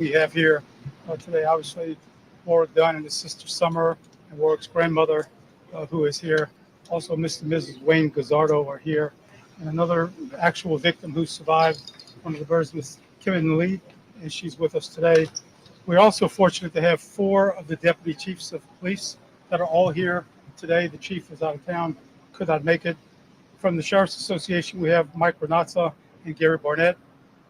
We have here today, obviously, Warrick Dunn and his sister Summer, and Warrick's grandmother, who is here. Also, Mr. and Mrs. Wayne Gazzardo are here, and another actual victim who survived one of the birds, Miss Kim Lee, and she's with us today. We're also fortunate to have four of the deputy chiefs of police that are all here today. The chief is out of town, could not make it. From the Sheriff's Association, we have Mike Renazza and Gary Barnett.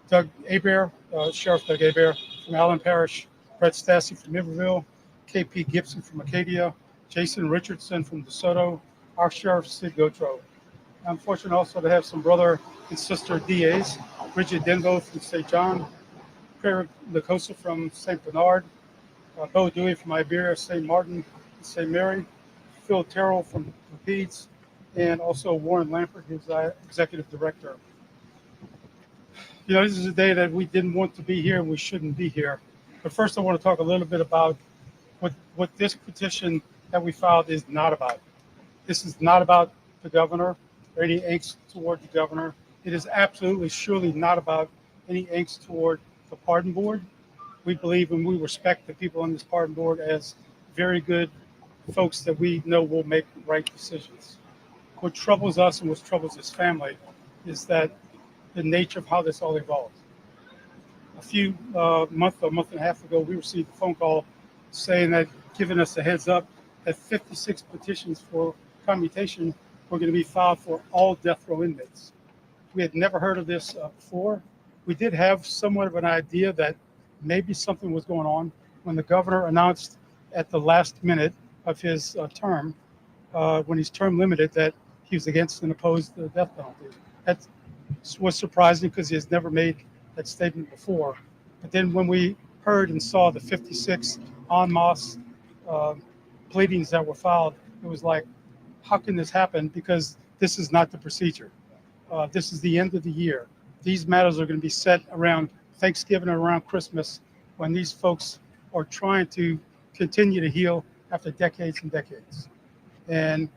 Doug Hebert, Sheriff Doug Hebert from Allen Parish, Brett Stassi from Iberville, KP Gibson from Acadia, Jason Richardson from DeSoto, our Sheriff Sid Gotro. I'm fortunate also to have some brother and sister DAs, Bridget Denbo from St. John, Craig Lacosa from St. Bernard, Bo Dewey from Iberia, St. Martin, and St. Mary, Phil Terrell from Rapides, and also Warren Lampert, who's the Executive Director. You know, this is a day that we didn't want to be here and we shouldn't be here. But first, I want to talk a little bit about what this petition that we filed is not about. This is not about the governor or any angst toward the governor. It is absolutely, surely not about any angst toward the pardon board. We believe and we respect the people on this pardon board as very good folks that we know will make right decisions. What troubles us and what troubles this family is that the nature of how this all evolved. A few month and a half ago, we received a phone call saying that, giving us a heads up that 56 petitions for commutation were going to be filed for all death row inmates. We had never heard of this before. We did have somewhat of an idea that maybe something was going on when the governor announced at the last minute of his term, when he's term limited, that he was against and opposed the death penalty. That was surprising because he has never made that statement before. But then when we heard and saw the 56 en masse pleadings that were filed, it was like, how can this happen? Because this is not the procedure. This is the end of the year. These matters are going to be set around Thanksgiving and around Christmas when these folks are trying to continue to heal after decades and decades. And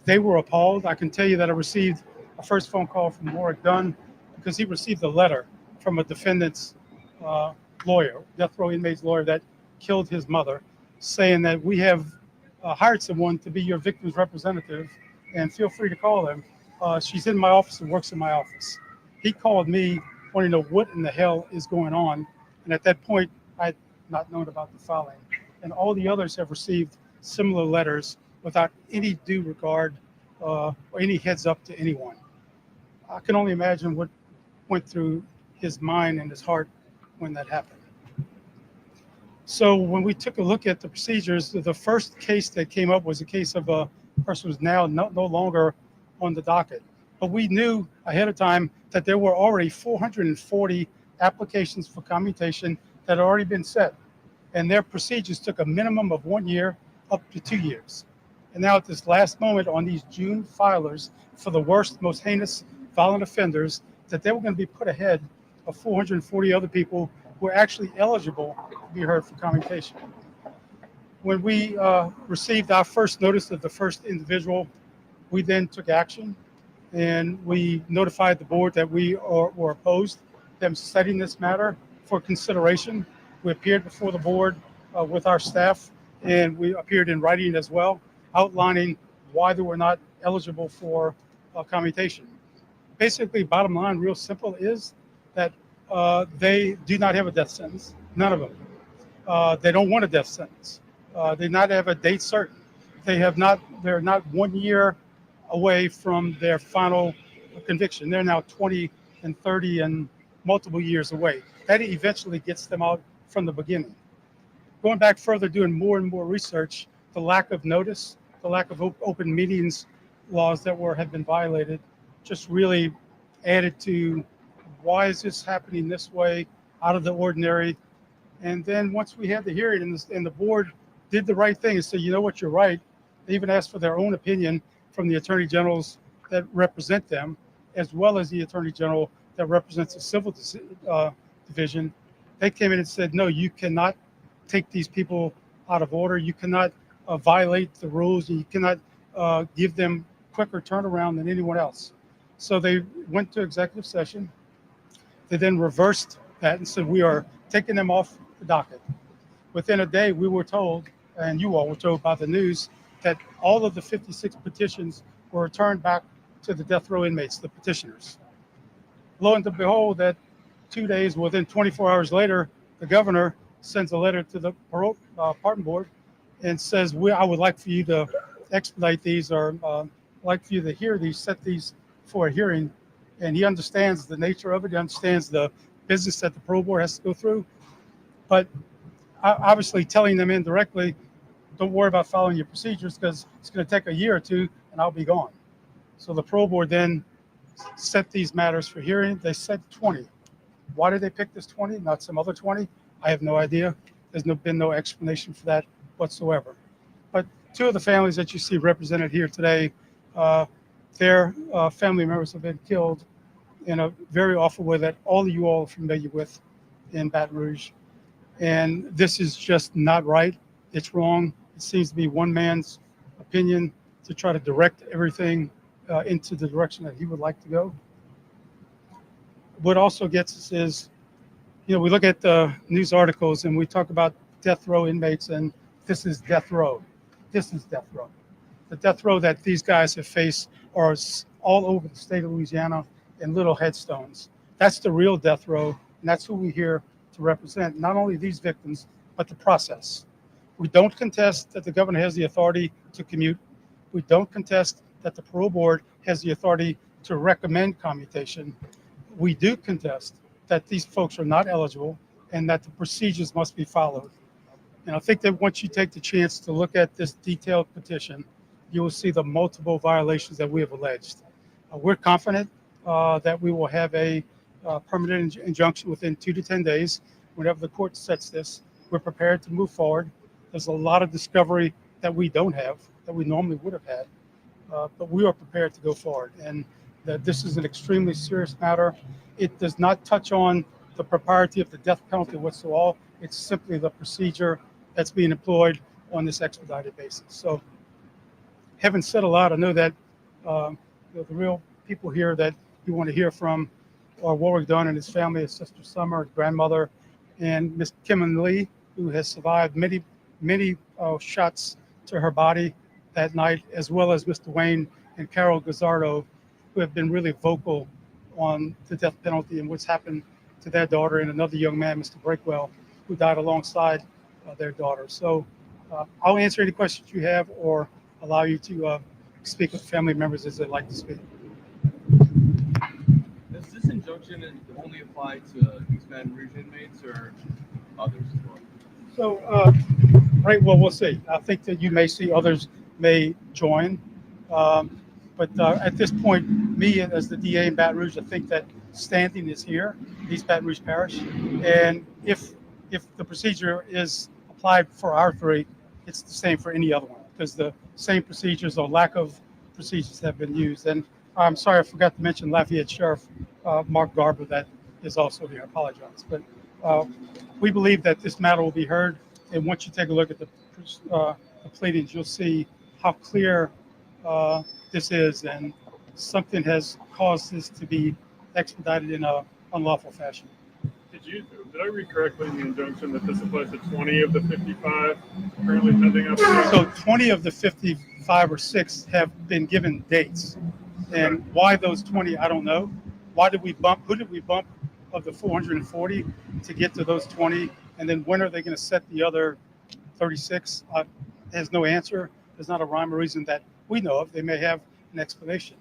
they were appalled. I can tell you that I received a first phone call from Warrick Dunn because he received a letter from a defendant's lawyer, death row inmate's lawyer that killed his mother, saying that we have hired someone to be your victim's representative and feel free to call them. She's in my office and works in my office. He called me wanting to know what in the hell is going on. And at that point, I had not known about the filing. And all the others have received similar letters without any due regard or any heads up to anyone. I can only imagine what went through his mind and his heart when that happened. So when we took a look at the procedures, the first case that came up was a case of a person who's now no longer on the docket. But we knew ahead of time that there were already 440 applications for commutation that had already been set. And their procedures took a minimum of 1 year up to 2 years. And now at this last moment on these June filers for the worst, most heinous violent offenders, that they were going to be put ahead of 440 other people who are actually eligible to be heard for commutation. When we received our first notice of the first individual, we then took action and we notified the board that we were opposed to them setting this matter for consideration. We appeared before the board with our staff, and we appeared in writing as well, outlining why they were not eligible for commutation. Basically, bottom line, real simple, is that they do not have a death sentence, none of them. They don't want a death sentence. They not have a date certain. They're not 1 year away from their final conviction. They're now 20 and 30 and multiple years away. That eventually gets them out from the beginning. Going back further, doing more and more research, the lack of notice, the lack of open meetings laws that have been violated just really added to why is this happening this way, out of the ordinary. And then once we had the hearing and the board did the right thing and said, you know what, you're right. They even asked for their own opinion from the attorney generals that represent them, as well as the attorney general that represents the civil division. They came in and said, no, you cannot take these people out of order. You cannot violate the rules. You cannot give them quicker turnaround than anyone else. So they went to executive session. They then reversed that and said, we are taking them off the docket. Within a day, we were told, and you all were told by the news, that all of the 56 petitions were returned back to the death row inmates, the petitioners. Lo and behold, that 2 days, within 24 hours later, the governor sends a letter to the pardon board and says, I would like for you to expedite these, or like for you to hear these, set these for a hearing. And he understands the nature of it. He understands the business that the parole board has to go through. But obviously telling them indirectly, don't worry about following your procedures because it's going to take a year or two and I'll be gone. So the parole board then set these matters for hearing. They set 20. Why did they pick this 20, not some other 20? I have no idea. There's been no explanation for that whatsoever. But two of the families that you see represented here today, their family members have been killed in a very awful way that all of you all are familiar with in Baton Rouge. And this is just not right. It's wrong. It seems to be one man's opinion to try to direct everything into the direction that he would like to go. What also gets us is, we look at the news articles and we talk about death row inmates, and this is death row. This is death row. The death row that these guys have faced are all over the state of Louisiana in little headstones. That's the real death row, and that's who we're here to represent, not only these victims, but the process. We don't contest that the governor has the authority to commute. We don't contest that the parole board has the authority to recommend commutation. We do contest that these folks are not eligible and that the procedures must be followed. And I think that once you take the chance to look at this detailed petition, you will see the multiple violations that we have alleged. We're confident that we will have a permanent injunction within 2 to 10 days. Whenever the court sets this, we're prepared to move forward. There's a lot of discovery that we don't have, that we normally would have had, but we are prepared to go forward. And that this is an extremely serious matter. It does not touch on the propriety of the death penalty whatsoever. It's simply the procedure that's being employed on this expedited basis. So, having said a lot, I know that the real people here that you want to hear from are Warrick Dunn and his family, his sister Summer, his grandmother, and Miss Kim Lee, who has survived many shots to her body that night, as well as Mr. Wayne and Carol Gazzardo, who have been really vocal on the death penalty and what's happened to their daughter, and another young man, Mr. Breakwell, who died alongside their daughter. So I'll answer any questions you have or allow you to speak with family members as they'd like to speak. Does this injunction only apply to East Baton Rouge inmates or others as well? So, right, well, we'll see. I think that you may see others may join. But at this point, me as the DA in Baton Rouge, I think that standing is here, East Baton Rouge Parish. And if the procedure is applied for our three, it's the same for any other one, because the same procedures or lack of procedures have been used. And I'm sorry, I forgot to mention Lafayette Sheriff Mark Garber that is also here. I apologize. But we believe that this matter will be heard. And once you take a look at the pleadings, you'll see how clear this is, and something has caused this to be expedited in an unlawful fashion. Did I read correctly in the injunction that this applies to 20 of the 55 currently pending applications? So 20 of the 55 or 6 have been given dates. And why those 20, I don't know. Who did we bump of the 440 to get to those 20? And then when are they going to set the other 36? There's no answer. There's not a rhyme or reason that we know of. They may have an explanation.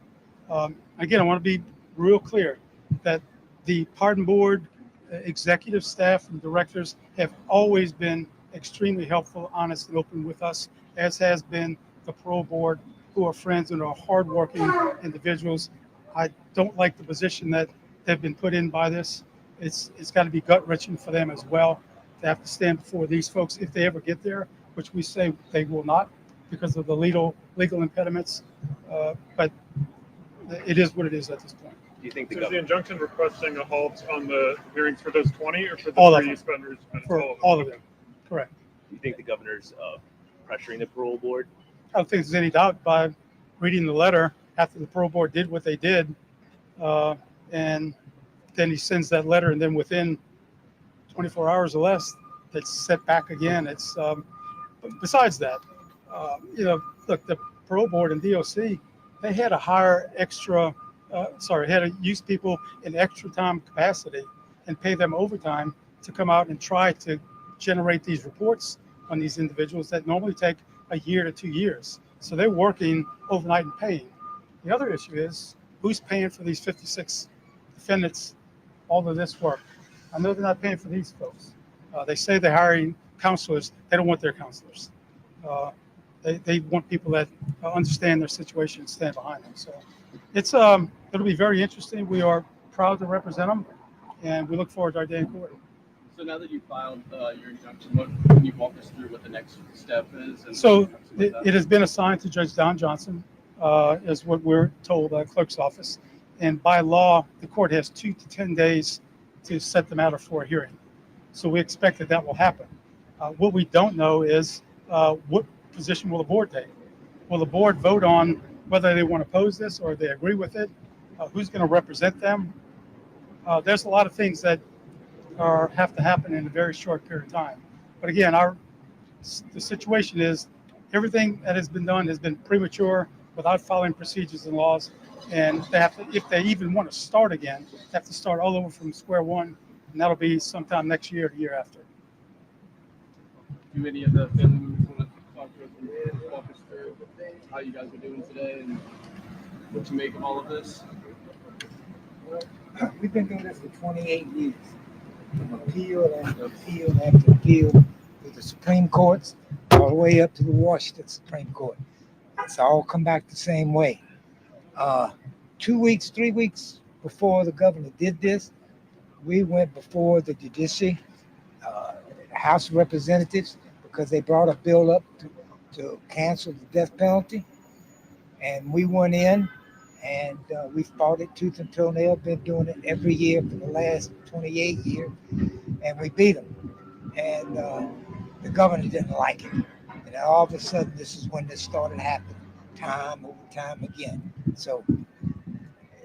Again, I want to be real clear that the pardon board, executive staff and directors have always been extremely helpful, honest, and open with us, as has been the parole board, who are friends and are hardworking individuals. I don't like the position that they've been put in by this. It's got to be gut-wrenching for them as well to have to stand before these folks if they ever get there, which we say they will not because of the legal impediments. But it is what it is at this point. Do you think So is the injunction requesting a halt on the hearings for those 20 or for the All of 3 them. East Baton Rouge defendants? For all of them, correct. Do you think the governor's pressuring the parole board? I don't think there's any doubt by reading the letter after the parole board did what they did, and then he sends that letter, and then within 24 hours or less, that's set back again. It's besides that, look, the parole board and DOC, they had to hire had to use people in extra time capacity and pay them overtime to come out and try to generate these reports on these individuals that normally take a year to 2 years. So they're working overnight and paying. The other issue is who's paying for these 56 defendants all of this work. I know they're not paying for these folks. They say they're hiring counselors. They don't want their counselors. They want people that understand their situation and stand behind them. So it'll be very interesting. We are proud to represent them, and we look forward to our day in court. So now that you filed your injunction, can you walk us through what the next step is? And So something like that? it has been assigned to Judge Don Johnson, is what we're told by the clerk's office. And by law, the court has 2 to 10 days to set the matter for a hearing. So we expect that will happen. What we don't know is what position will the board take? Will the board vote on whether they want to oppose this or they agree with it? Who's going to represent them? There's a lot of things that have to happen in a very short period of time. But again, the situation is everything that has been done has been premature without following procedures and laws. And they have to, if they even want to start again, they have to start all over from square one, and that'll be sometime next year or the year after. Do any of the family members want to talk to us and walk us through how you guys are doing today and what you make of all of this? We've been doing this for 28 years. From appeal after appeal after appeal to the Supreme Courts, all the way up to the Washington Supreme Court. It's all come back the same way. 2 weeks, 3 weeks before the governor did this, we went before the judiciary, House of Representatives, because they brought a bill up to cancel the death penalty. And we went in and we fought it tooth and toe. Been doing it every year for the last 28 years, and we beat them. And the governor didn't like it. And all of a sudden, this is when this started happening, time over time again. So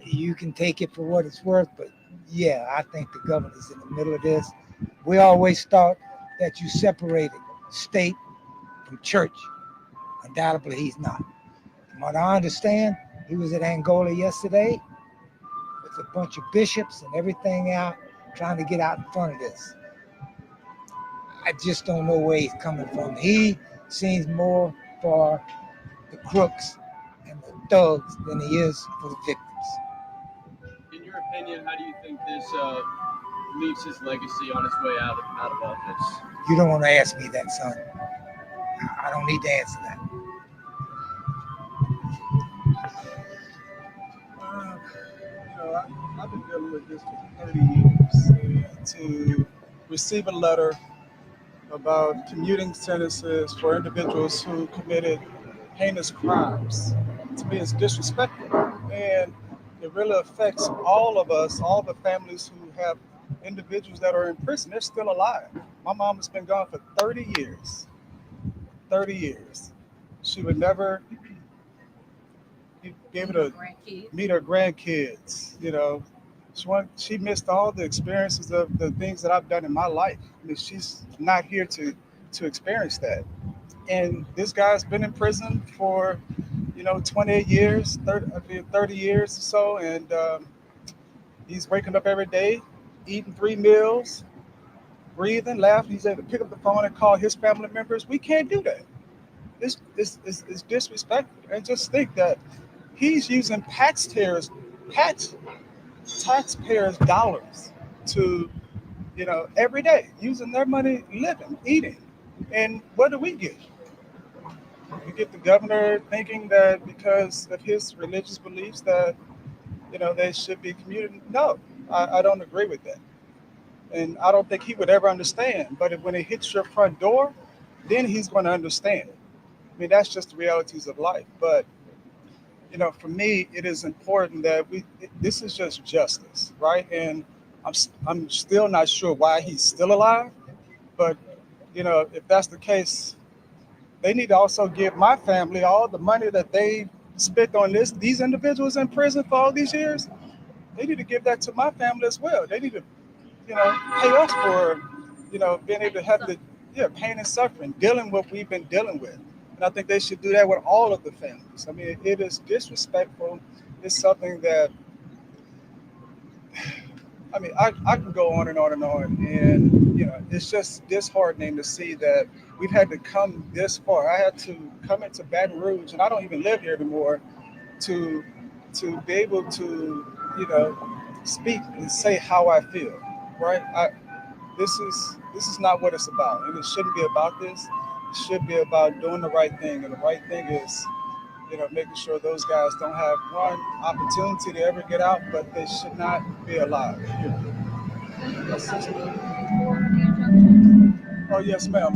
you can take it for what it's worth, but yeah, I think the governor's in the middle of this. We always thought that you separated state from church. Undoubtedly, he's not. From what I understand, he was at Angola yesterday with a bunch of bishops and everything out, trying to get out in front of this. I just don't know where he's coming from. He seems more for the crooks and the thugs than he is for the victims. In your opinion, how do you think this leaves his legacy on his way out of office? You don't want to ask me that, son. I don't need to answer that. I've been dealing with this for 30 years. To receive a letter about commuting sentences for individuals who committed heinous crimes, to me, is disrespectful. And it really affects all of us, all the families who have individuals that are in prison. They're still alive. My mom has been gone for 30 years. 30 years. She would never be able to meet her grandkids. You know, she missed all the experiences of the things that I've done in my life. I mean, she's not here to experience that. And this guy's been in prison for 28 years, 30 years or so, and he's waking up every day, eating 3 meals, breathing, laughing. He's able to pick up the phone and call his family members. We can't do that. This is disrespectful. And just think that he's using taxpayers' dollars to, every day, using their money, living, eating. And what do we get? We get the governor thinking that because of his religious beliefs that, they should be commuted. No, I don't agree with that. And I don't think he would ever understand. But when it hits your front door, then he's going to understand. I mean, that's just the realities of life. But, for me, it is important that this is just justice, right? And I'm still not sure why he's still alive. But, if that's the case, they need to also give my family all the money that they spent on these individuals in prison for all these years. They need to give that to my family as well. They need to, pay us for being able to have pain and suffering, dealing what we've been dealing with. And I think they should do that with all of the families. I mean, it is disrespectful. It's something that, I mean, I can go on and on and on. And, it's just disheartening to see that we've had to come this far. I had to come into Baton Rouge, and I don't even live here anymore, to be able to, speak and say how I feel, right? This is not what it's about, and it shouldn't be about this. It should be about doing the right thing, and the right thing is, making sure those guys don't have one opportunity to ever get out, but they should not be alive. Oh yes, ma'am.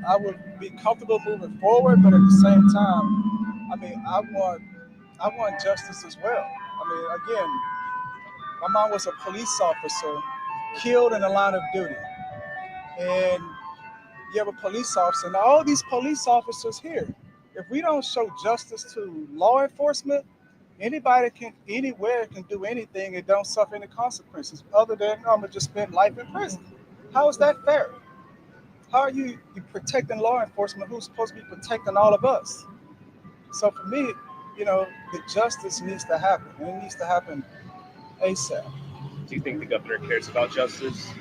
I would be comfortable moving forward, but at the same time, I mean, I want justice as well. I mean, again, my mom was a police officer killed in the line of duty, and you have a police officer, and all these police officers here, if we don't show justice to law enforcement, anybody can anywhere can do anything and don't suffer any consequences other than I'm gonna just spend life in prison. How is that fair? How are you protecting law enforcement who's supposed to be protecting all of us? So for me, the justice needs to happen, and it needs to happen ASAP. Do you think the governor cares about justice?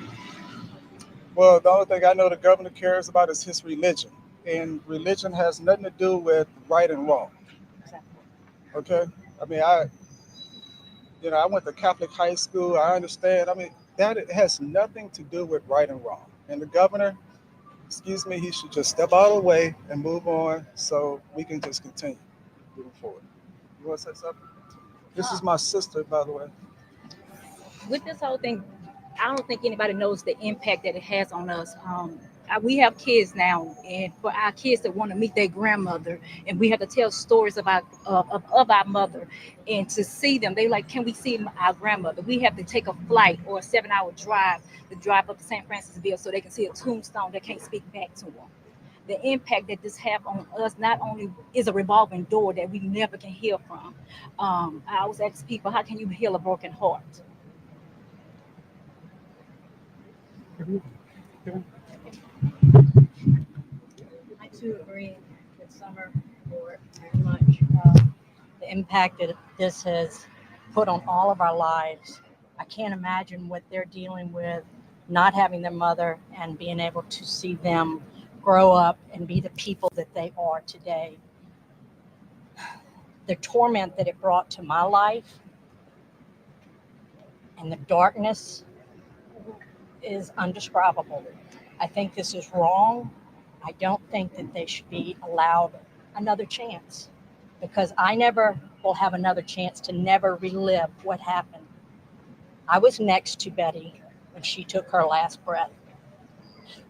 Well, the only thing I know the governor cares about is his religion, and religion has nothing to do with right and wrong. Okay, I mean, I went to Catholic high school. I understand. I mean, that it has nothing to do with right and wrong. And the governor, excuse me, he should just step out of the way and move on, so we can just continue moving forward. You want to say something? This is my sister, by the way. With this whole thing, I don't think anybody knows the impact that it has on us. We have kids now, and for our kids that want to meet their grandmother, and we have to tell stories about of our mother, and to see them, they like, can we see our grandmother? We have to take a flight or a 7-hour drive to drive up to St. Francisville so they can see a tombstone that can't speak back to them. The impact that this have on us not only is a revolving door that we never can heal from. I always ask people, how can you heal a broken heart? I too agree with Summer for very much. The impact that this has put on all of our lives. I can't imagine what they're dealing with, not having their mother and being able to see them grow up and be the people that they are today. The torment that it brought to my life and the darkness is undescribable. I think this is wrong. I don't think that they should be allowed another chance, because I never will have another chance to never relive what happened. I was next to Betty when she took her last breath.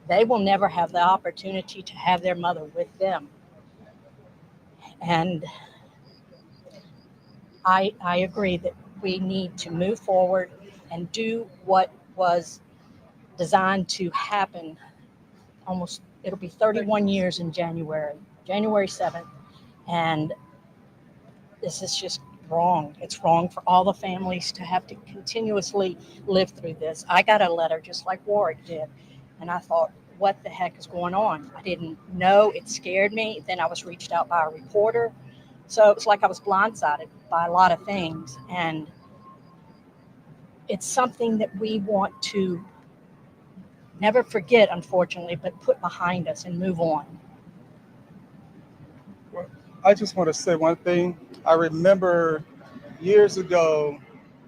They will never have the opportunity to have their mother with them. And I agree that we need to move forward and do what was designed to happen. It'll be 31 years in January 7th. And this is just wrong. It's wrong for all the families to have to continuously live through this. I got a letter just like Warrick did, and I thought, what the heck is going on? I didn't know. It scared me. Then I was reached out by a reporter. So it's like I was blindsided by a lot of things. And it's something that we want to never forget, unfortunately, but put behind us and move on. Well, I just want to say one thing. I remember years ago,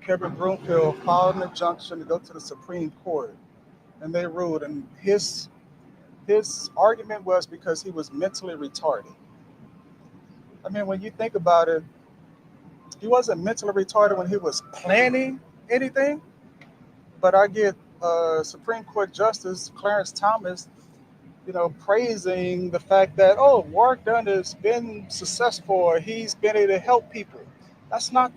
Kevin Broomfield filed an injunction to go to the Supreme Court, and they ruled. And his argument was because he was mentally retarded. I mean, when you think about it, he wasn't mentally retarded when he was planning anything. But I get Supreme Court Justice Clarence Thomas, praising the fact that, Warrick Dunn has been successful, or he's been able to help people. That's not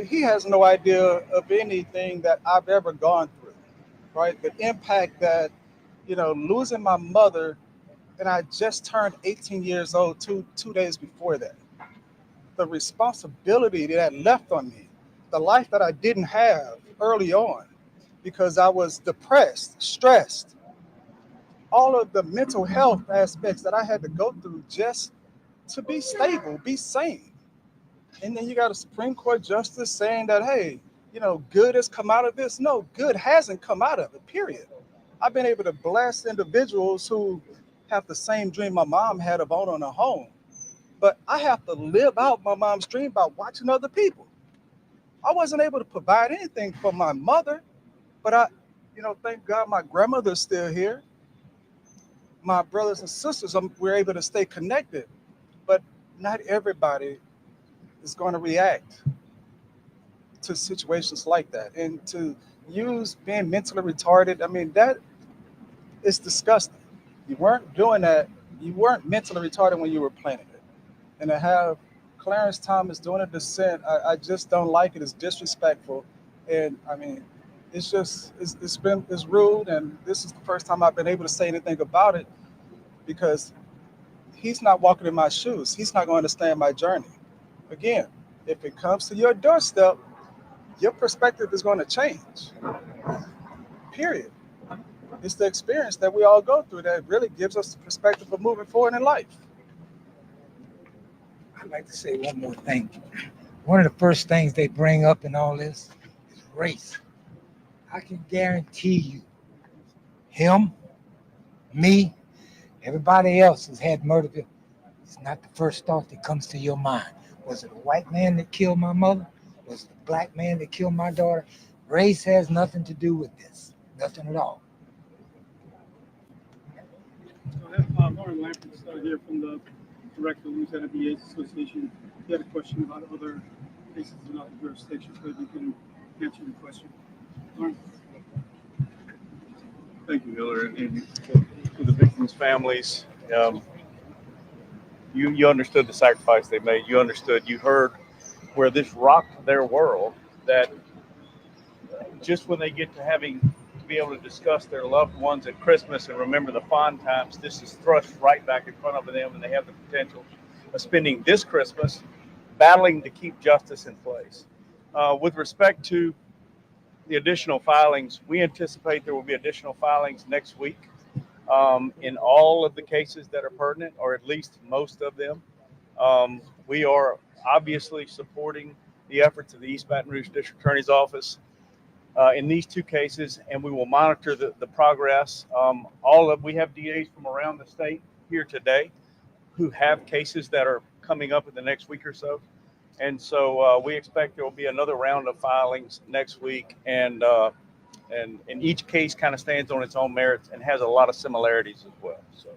he has no idea of anything that I've ever gone through, right? The impact that, losing my mother, and I just turned 18 years old two days before that. The responsibility that left on me, the life that I didn't have early on, because I was depressed, stressed, all of the mental health aspects that I had to go through just to be stable, be sane. And then you got a Supreme Court justice saying that, hey, you know, good has come out of this. No, good hasn't come out of it, period. I've been able to bless individuals who have the same dream my mom had of owning a home. But I have to live out my mom's dream by watching other people. I wasn't able to provide anything for my mother, but thank God my grandmother's still here. My brothers and sisters, we're able to stay connected. But not everybody is going to react to situations like that. And to use being mentally retarded, I mean, that is disgusting. You weren't doing that. You weren't mentally retarded when you were planning it. And to have Clarence Thomas doing a dissent, I just don't like it. It's disrespectful. And I mean, it's rude. And this is the first time I've been able to say anything about it because he's not walking in my shoes. He's not going to understand my journey. Again, if it comes to your doorstep, your perspective is going to change. Period. It's the experience that we all go through that really gives us the perspective of moving forward in life. I'd like to say one more thing. One of the first things they bring up in all this is race. I can guarantee you, him, me, everybody else who's had murder, it's not the first thought that comes to your mind. Was it a white man that killed my mother? Was it a black man that killed my daughter? Race has nothing to do with this. Nothing at all. So I have Lauren Lampert here from the Director of the Louisiana DA's Association. He had a question about other cases in other jurisdictions, so you can answer the question. Lauren. Thank you, Hiller, and for the victims' families. You understood the sacrifice they made. You understood. You heard where this rocked their world. That just when they get to having to be able to discuss their loved ones at Christmas and remember the fond times, this is thrust right back in front of them, and they have the potential of spending this Christmas battling to keep justice in place. With respect to the additional filings, we anticipate there will be additional filings next week in all of the cases that are pertinent, or at least most of them. We are obviously supporting the efforts of the East Baton Rouge District Attorney's Office in these two cases, and we will monitor the progress. We have DAs from around the state here today who have cases that are coming up in the next week or so. And so we expect there will be another round of filings next week, and each case kind of stands on its own merits and has a lot of similarities as well. So,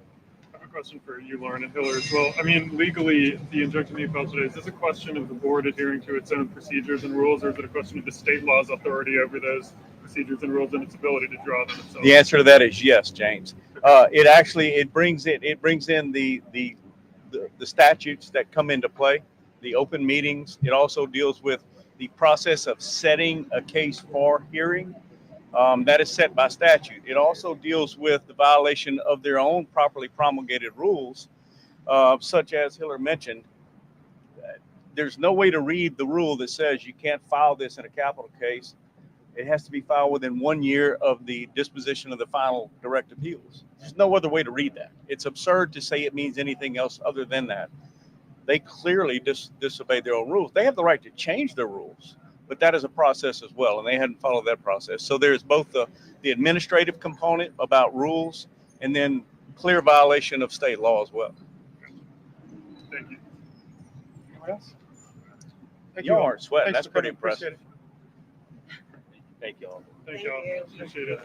I have a question for you, Lauren and Hiller, as well. I mean, legally, the injunction you filed today, is this a question of the board adhering to its own procedures and rules, or is it a question of the state law's authority over those procedures and rules and its ability to draw them itself? the answer to that is yes, James. It brings in the statutes that come into play, the open meetings. It also deals with the process of setting a case for hearing. That is set by statute. It also deals with the violation of their own properly promulgated rules, such as Hiller mentioned. There's no way to read the rule that says you can't file this in a capital case. It has to be filed within 1 year of the disposition of the final direct appeals. There's no other way to read that. It's absurd to say it means anything else other than that. They clearly disobeyed their own rules. They have the right to change their rules, but that is a process as well, and they hadn't followed that process. So there's both the administrative component about rules and then clear violation of state law as well. Thank you. Anyone else? Thank You aren't sweating. Thanks That's for pretty coming. Appreciate impressive. Thank you all. Thank y'all. Appreciate it.